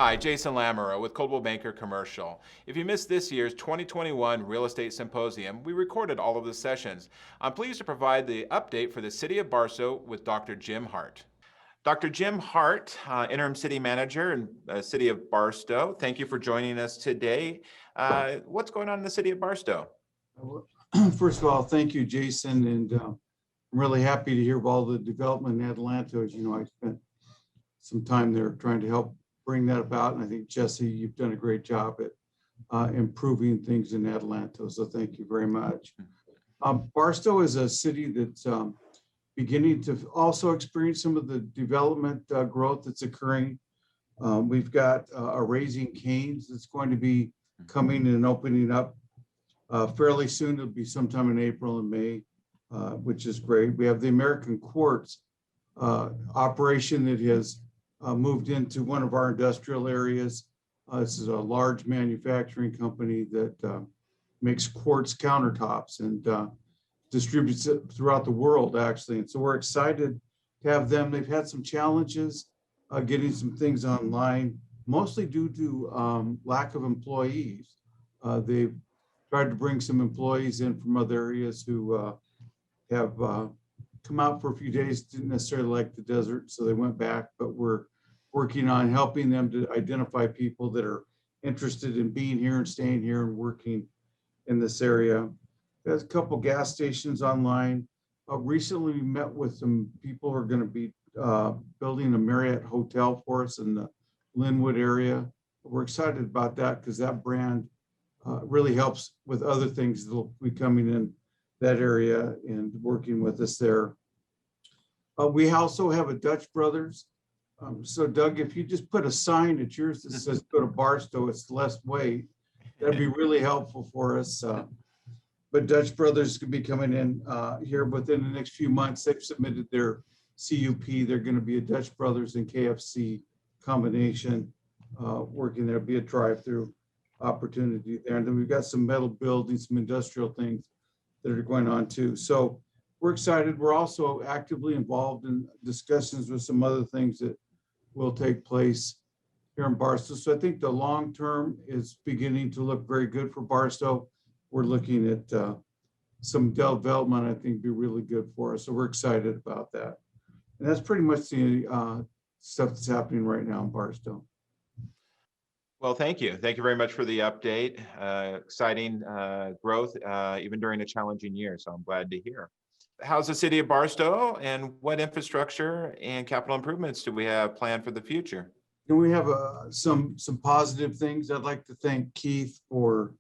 Hi, Jason Lamoureux with Coldwell Banker Commercial. If you missed this year's 2021 Real Estate Symposium, we recorded all of the sessions. I'm pleased to provide the update for the City of Barstow with Dr. Jim Hart. Dr. Jim Hart, Interim City Manager in City of Barstow, thank you for joining us today. What's going on in the City of Barstow? First of all, thank you, Jason, and I'm really happy to hear of all the development in Atlanta. As you know, I spent some time there trying to help bring that about, and I think, Jesse, you've done a great job at improving things in Atlanta, so thank you very much. Barstow is a city that's beginning to also experience some of the development growth that's occurring. We've got a Raising Cane's that's going to be coming and opening up fairly soon. It'll be sometime in April and May, which is great. We have the American Quartz operation that has moved into one of our industrial areas. This is a large manufacturing company that makes quartz countertops and distributes it throughout the world, actually. And so we're excited to have them. They've had some challenges getting some things online, mostly due to lack of employees. They've tried to bring some employees in from other areas who have come out for a few days, didn't necessarily like the desert, so they went back, but we're working on helping them to identify people that are interested in being here and staying here and working in this area. There's a couple gas stations online. Recently, we met with some people who are going to be building a Marriott hotel for us in the Linwood area. We're excited about that because that brand really helps with other things that will be coming in that area and working with us there. We also have a Dutch Brothers. So Doug, if you just put a sign at yours that says go to Barstow, it's less weight. That'd be really helpful for us. But Dutch Brothers could be coming in here within the next few months. They've submitted their CUP. They're going to be a Dutch Brothers and KFC combination working there. Be a drive-through opportunity there. And then we've got some metal buildings, some industrial things that are going on too. So we're excited. We're also actively involved in discussions with some other things that will take place here in Barstow. So I think the long term is beginning to look very good for Barstow. We're looking at some development I think be really good for us. So we're excited about that. And that's pretty much the stuff that's happening right now in Barstow. Well, thank you. Thank you very much for the update. Exciting growth, even during a challenging year. So I'm glad to hear. How's the City of Barstow, and what infrastructure and capital improvements do we have planned for the future? And we have some positive things. I'd like to thank Keith for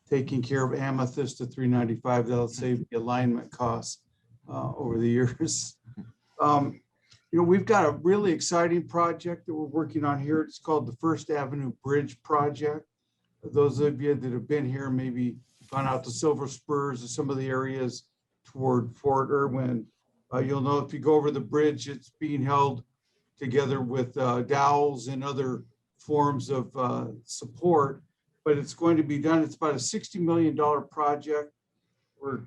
taking care of Amethyst to 395. That'll save the alignment costs over the years. We've got a really exciting project that we're working on here. It's called the First Avenue Bridge Project. Those of you that have been here, maybe gone out to Silver Spurs or some of the areas toward Fort Irwin, you'll know if you go over the bridge, it's being held together with dowels and other forms of support, but it's going to be done. It's about a $60 million project. We're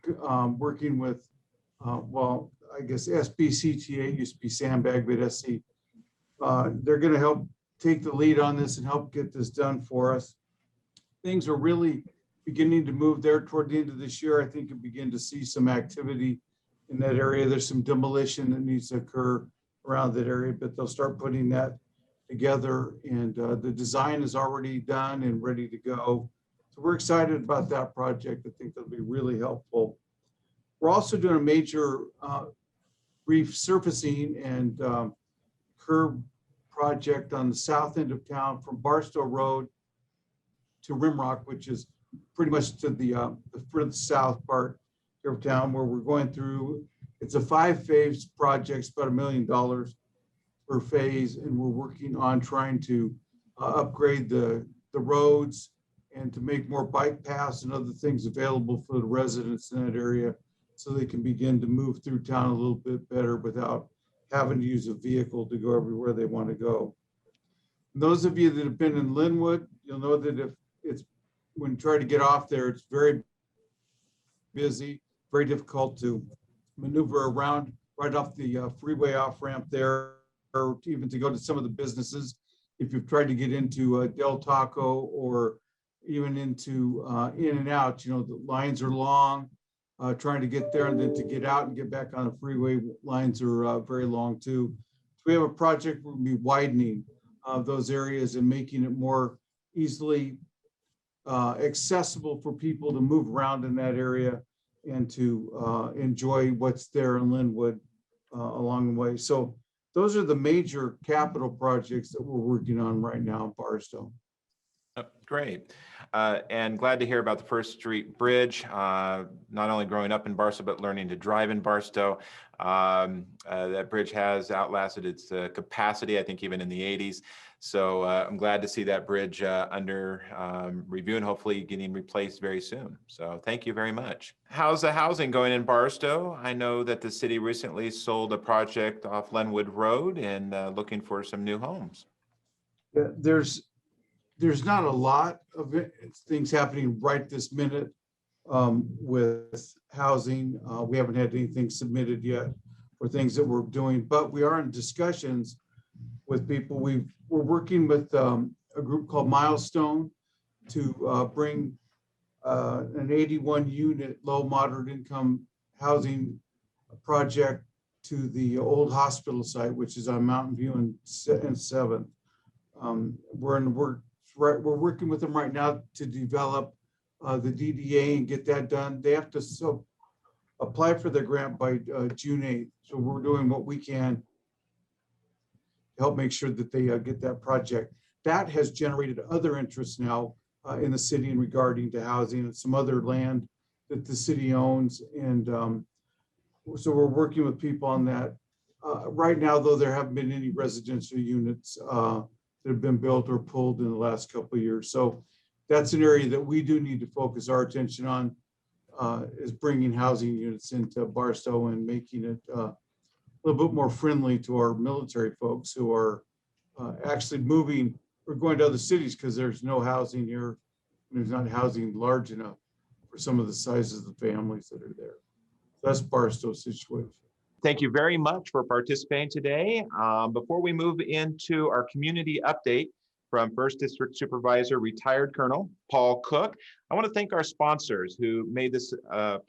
working with, I guess SBCTA, used to be Sandbag, but SC. They're going to help take the lead on this and help get this done for us. Things are really beginning to move there toward the end of this year. I think you'll begin to see some activity in that area. There's some demolition that needs to occur around that area, but they'll start putting that together, and the design is already done and ready to go. So we're excited about that project. I think that'll be really helpful. We're also doing a major resurfacing and curb project on the south end of town from Barstow Road to Rimrock, which is pretty much to the further south part here of town, where we're going through. It's a 5-phase project, it's about $1 million per phase, and we're working on trying to upgrade the roads and to make more bike paths and other things available for the residents in that area, so they can begin to move through town a little bit better without having to use a vehicle to go everywhere they want to go. And those of you that have been in Linwood, you'll know that if it's when you try to get off there, it's very busy, very difficult to maneuver around right off the freeway off ramp there, or even to go to some of the businesses. if you've tried to get into Del Taco or even into In and Out, the lines are long. Trying to get there and then to get out and get back on the freeway, lines are very long too. So we have a project where we'll be widening those areas and making it more easily accessible for people to move around in that area and to enjoy what's there in Linwood along the way. So those are the major capital projects that we're working on right now in Barstow. Great. And glad to hear about the First Street Bridge, not only growing up in Barstow, but learning to drive in Barstow. That bridge has outlasted its capacity, I think even in the 80s. So I'm glad to see that bridge under review and hopefully getting replaced very soon. So thank you very much. How's the housing going in Barstow? I know that the city recently sold a project off Lenwood Road and looking for some new homes. Yeah, there's not a lot of things happening right this minute with housing. We haven't had anything submitted yet for things that we're doing, but we are in discussions with people. We're working with a group called Milestone to bring an 81 unit low moderate income housing project to the old hospital site, which is on Mountain View and 7th. We're working with them right now to develop the DDA and get that done. They have to apply for their grant by June 8th. So we're doing what we can to help make sure that they get that project. That has generated other interests now in the city in regarding to housing and some other land that the city owns. And so we're working with people on that. Right now, though, there haven't been any residential units that have been built or pulled in the last couple of years. So that's an area that we do need to focus our attention on, is bringing housing units into Barstow and making it a little bit more friendly to our military folks who are actually moving or going to other cities because there's no housing here. There's not housing large enough for some of the sizes of the families that are there. That's Barstow's situation. Thank you very much for participating today. Before we move into our community update from 1st District Supervisor, retired Colonel Paul Cook, I want to thank our sponsors who made this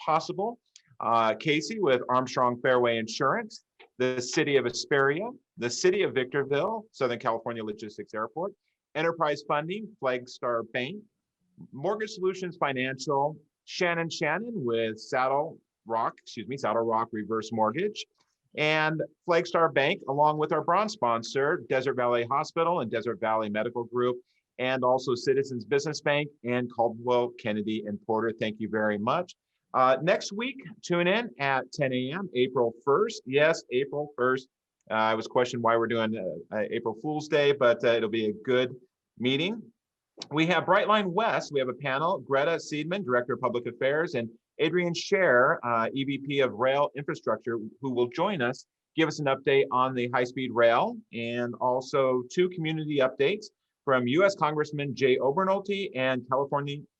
possible. Casey with Armstrong Fairway Insurance, the City of Hesperia, the City of Victorville, Southern California Logistics Airport, Enterprise Funding, Flagstar Bank, Mortgage Solutions Financial, Shannon with Saddle Rock Reverse Mortgage, and Flagstar Bank, along with our bronze sponsor, Desert Valley Hospital and Desert Valley Medical Group, and also Citizens Business Bank and Coldwell, Kennedy, and Porter. Thank you very much. Next week, tune in at 10 a.m., April 1st. Yes, April 1st. I was questioned why we're doing April Fool's Day, but it'll be a good meeting. We have Brightline West. We have a panel, Greta Seidman, Director of Public Affairs, and Adrian Scher, EVP of Rail Infrastructure, who will join us, give us an update on the high-speed rail, and also 2 community updates from U.S. Congressman Jay Obernolte and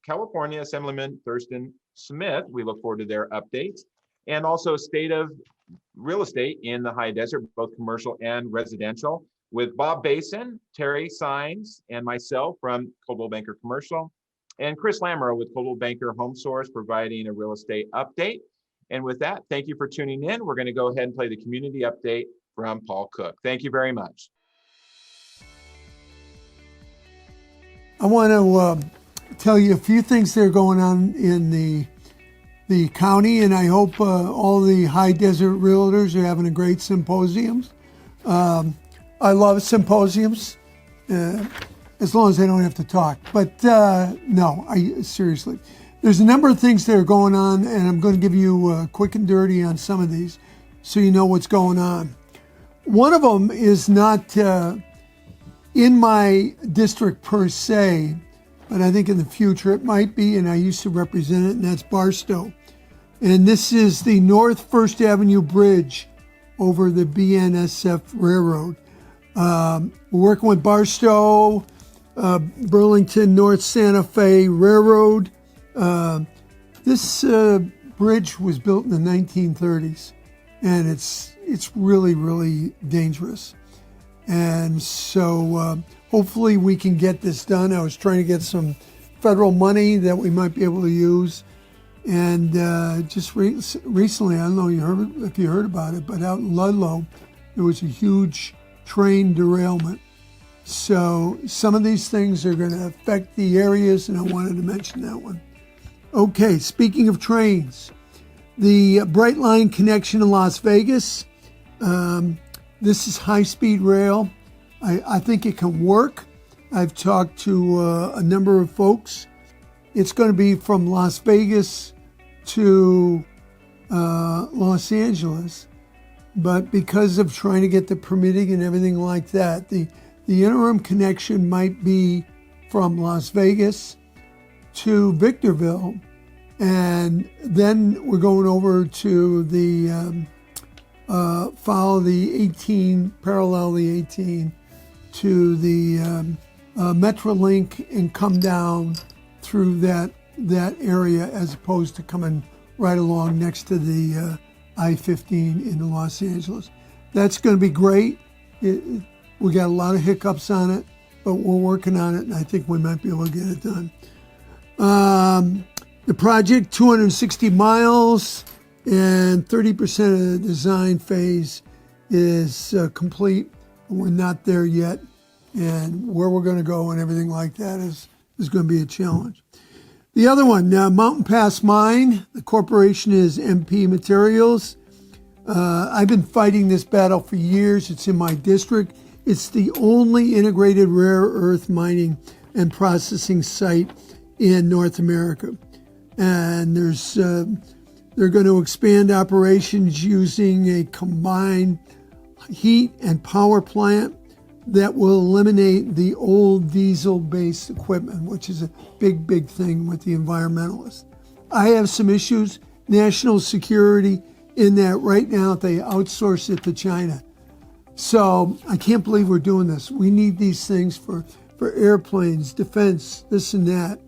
California Assemblyman Thurston Smith. We look forward to their updates. And also state of real estate in the high desert, both commercial and residential, with Bob Basin, Terry Sines, and myself from Coldwell Banker Commercial, and Chris Lamoureux with Coldwell Banker Home Source providing a real estate update. And with that, thank you for tuning in. We're going to go ahead and play the community update from Paul Cook. Thank you very much. I want to tell you a few things that are going on in the county, and I hope all the high desert realtors are having a great symposiums. I love symposiums. As long as they don't have to talk. But no, seriously. There's a number of things that are going on, and I'm going to give you quick and dirty on some of these so you know what's going on. One of them is not in my district per se, but I think in the future it might be, and I used to represent it, and that's Barstow. And this is the North 1st Avenue Bridge over the BNSF Railroad. We're working with Barstow, Burlington North Santa Fe Railroad. This bridge was built in the 1930s, and it's really, really dangerous. And so hopefully we can get this done. I was trying to get some federal money that we might be able to use. And just recently, I don't know if you heard about it, but out in Ludlow, there was a huge train derailment. So some of these things are going to affect the areas, and I wanted to mention that one. Okay, speaking of trains, the Bright Line connection in Las Vegas. This is high-speed rail. I think it can work. I've talked to a number of folks. It's going to be from Las Vegas to Los Angeles, but because of trying to get the permitting and everything like that, the interim connection might be from Las Vegas to Victorville, and then we're going over to the follow the 18, parallel the 18 to the Metrolink and come down through that area as opposed to coming right along next to the I-15 into Los Angeles. That's going to be great. We got a lot of hiccups on it, but we're working on it, and I think we might be able to get it done. The project, 260 miles, and 30% of the design phase is complete. We're not there yet, and where we're going to go and everything like that is going to be a challenge. The other one, Mountain Pass Mine, the corporation is MP Materials. I've been fighting this battle for years. It's in my district. It's the only integrated rare earth mining and processing site in North America. And they're going to expand operations using a combined heat and power plant that will eliminate the old diesel-based equipment, which is a big, big thing with the environmentalists. I have some issues, national security, in that right now they outsource it to China. So I can't believe we're doing this. We need these things for airplanes, defense, this and that.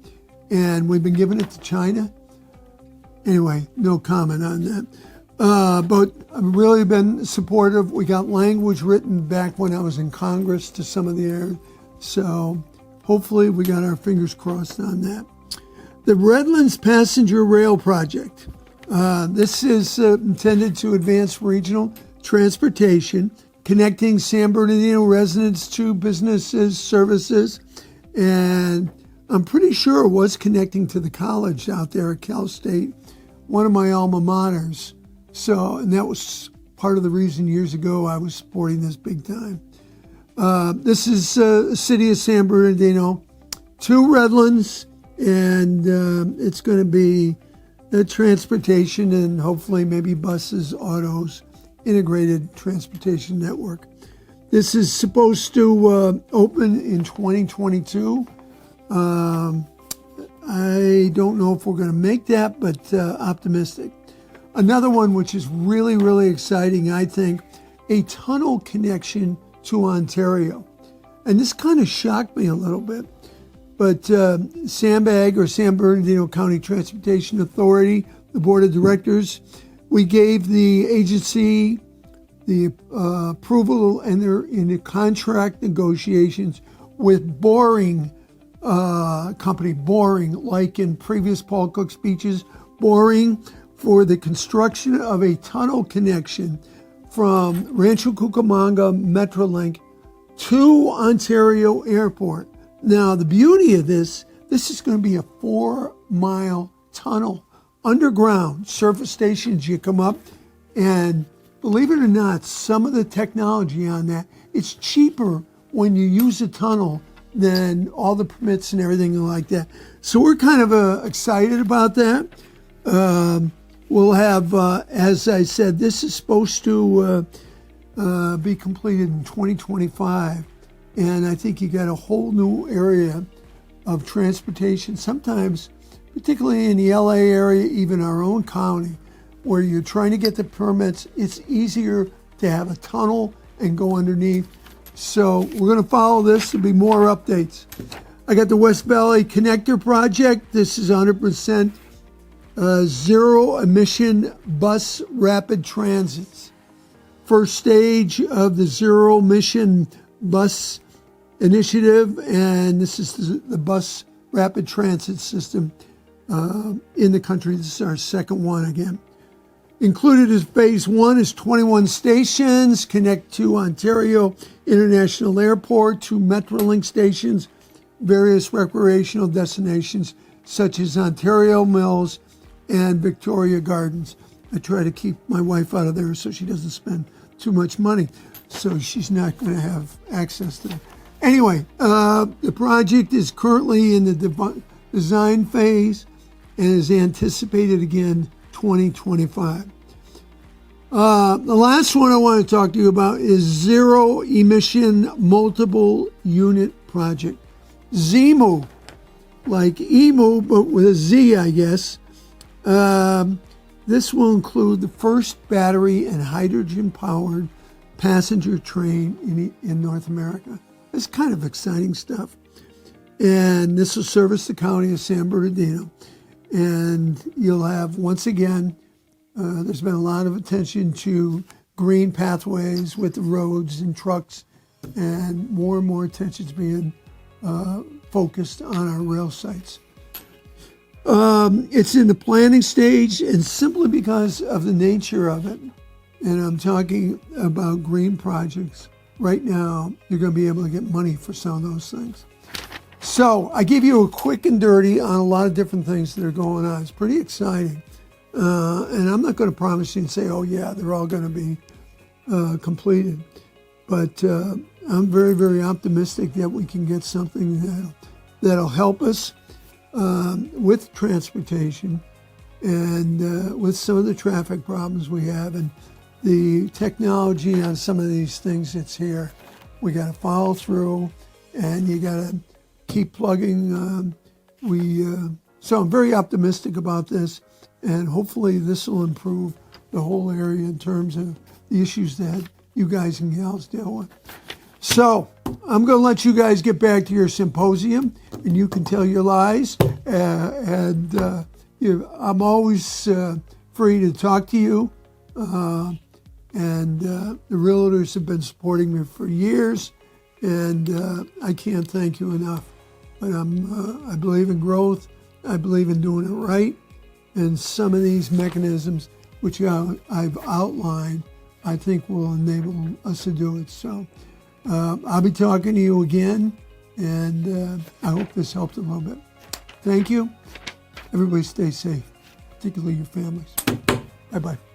And we've been giving it to China. Anyway, no comment on that. But I've really been supportive. We got language written back when I was in Congress to some of the areas. So hopefully we got our fingers crossed on that. The Redlands Passenger Rail Project. This is intended to advance regional transportation, connecting San Bernardino residents to businesses, services, and I'm pretty sure it was connecting to the college out there at Cal State, one of my alma maters. So, and that was part of the reason years ago I was supporting this big time. This is City of San Bernardino to Redlands, and it's going to be transportation and hopefully maybe buses, autos, integrated transportation network. This is supposed to open in 2022. I don't know if we're going to make that, but optimistic. Another one which is really, really exciting, I think, a tunnel connection to Ontario. And this kind of shocked me a little bit. But SAMBAG, or San Bernardino County Transportation Authority, the board of directors, we gave the agency the approval, and they're in the contract negotiations with Boring company, Boring, like in previous Paul Cook speeches, Boring, for the construction of a tunnel connection from Rancho Cucamonga Metrolink to Ontario Airport. Now, the beauty of this is going to be a 4-mile tunnel underground, surface stations. You come up, and believe it or not, some of the technology on that, it's cheaper when you use a tunnel than all the permits and everything like that. So we're kind of excited about that. We'll have, as I said, this is supposed to be completed in 2025. And I think you got a whole new area of transportation, sometimes, particularly in the LA area, even our own county, where you're trying to get the permits. It's easier to have a tunnel and go underneath. So we're going to follow this. There'll be more updates. I got the West Valley Connector Project. This is 100% zero emission bus rapid transits. First stage of the zero emission bus initiative, and this is the bus rapid transit system in the country. This is our second one again. Included as phase one is 21 stations, connect to Ontario International Airport, 2 Metrolink stations, various recreational destinations such as Ontario Mills and Victoria Gardens. I try to keep my wife out of there so she doesn't spend too much money, so she's not going to have access to that. Anyway, the project is currently in the design phase and is anticipated again 2025. The last one I want to talk to you about is Zero Emission Multiple Unit Project. ZEMU, like emu, but with a Z, I guess. This will include the first battery and hydrogen-powered passenger train in North America. It's kind of exciting stuff. And this will service the county of San Bernardino. And you'll have, once again, there's been a lot of attention to green pathways with the roads and trucks, and more attention is being focused on our rail sites. It's in the planning stage, and simply because of the nature of it, and I'm talking about green projects, right now you're going to be able to get money for some of those things. So I give you a quick and dirty on a lot of different things that are going on. It's pretty exciting. And I'm not going to promise you and say, oh yeah, they're all going to be completed. But I'm very, very optimistic that we can get something that'll help us with transportation and with some of the traffic problems we have, and the technology on some of these things that's here. We got to follow through, and you got to keep plugging. So I'm very optimistic about this, and hopefully this will improve the whole area in terms of the issues that you guys and gals deal with. So I'm going to let you guys get back to your symposium, and you can tell your lies. I'm always free to talk to you. And the realtors have been supporting me for years, and I can't thank you enough. But I believe in growth. I believe in doing it right. And some of these mechanisms, which I've outlined, I think will enable us to do it. So I'll be talking to you again, and I hope this helped a little bit. Thank you. Everybody stay safe, particularly your families. Bye-bye.